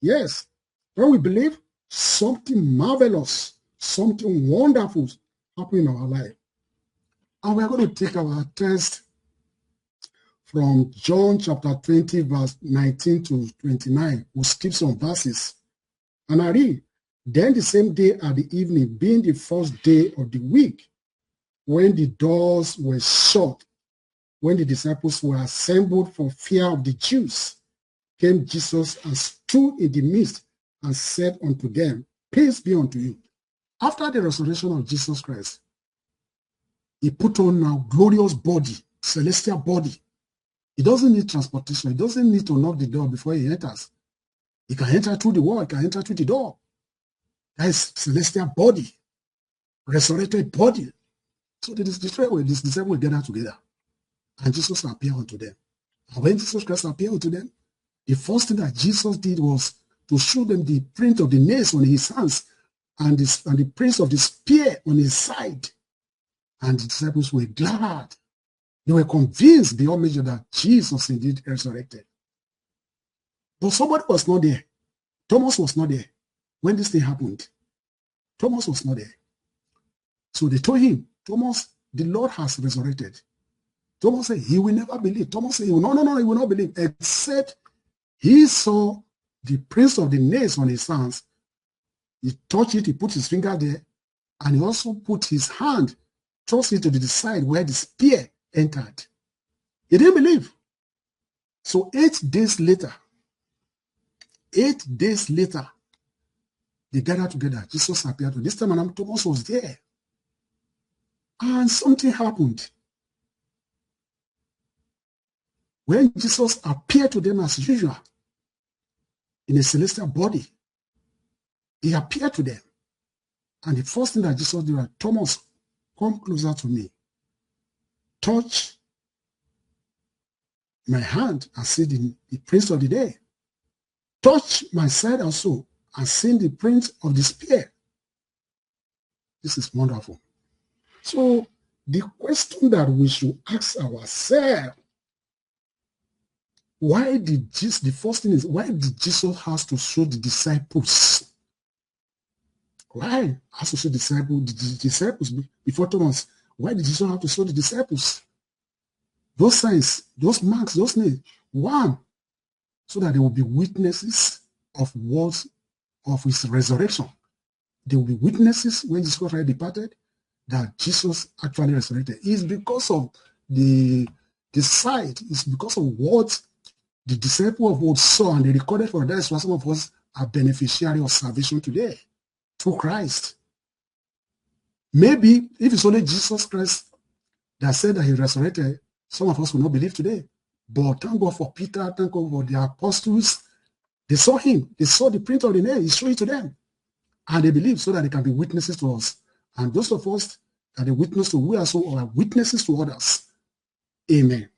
Yes. When we believe, something marvelous, something wonderful happen in our life. And we are going to take our text from John chapter 20, verse 19 to 29. We'll skip some verses. And I read, then the same day at the evening, being the first day of the week, when the doors were shut, when the disciples were assembled for fear of the Jews, came Jesus and stood in the midst and said unto them, peace be unto you. After the resurrection of Jesus Christ, he put on a glorious body, celestial body. He doesn't need transportation. He doesn't need to knock the door before he enters. He can enter through the wall. He can enter through the door. That is celestial body, resurrected body. So this disciples will gather together. And Jesus appeared unto them. And when Jesus Christ appeared unto them, the first thing that Jesus did was to show them the print of the nails on his hands and the print of the spear on his side. And the disciples were glad. They were convinced beyond measure that Jesus indeed resurrected. But somebody was not there. Thomas was not there when this thing happened. Thomas was not there. So they told him, Thomas, the Lord has resurrected. Thomas said, he will never believe. Thomas said, no, he will not believe, except he saw the prints of the nails on his hands. He touched it, he put his finger there, and he also put his hand, thrust it to the side where the spear entered. He didn't believe. So 8 days later, they gathered together. Jesus appeared to this time, and Thomas was there. And something happened. When Jesus appeared to them as usual, in a celestial body, he appeared to them. And the first thing that Jesus did was, Thomas, come closer to me. Touch my hand and see the prints of the day. Touch my side also and see the print of the spear. This is wonderful. So the question that we should ask ourselves, why did Jesus have to show the disciples? Why has to show the disciples before Thomas? Why did Jesus have to show the disciples those signs, those marks, those names? One, so that they will be witnesses of his resurrection. They will be witnesses when Jesus Christ departed that Jesus actually resurrected. It's because of the sight. It's because of what the disciple of old saw and they recorded for us. That's why some of us are beneficiary of salvation today through Christ. Maybe if it's only Jesus Christ that said that he resurrected, some of us will not believe today. But thank God for Peter, thank God for the apostles. They saw him. They saw the print of the nail. He showed it to them. And they believed so that they can be witnesses to us. And those of us that they witness to, we also are witnesses to others. Amen.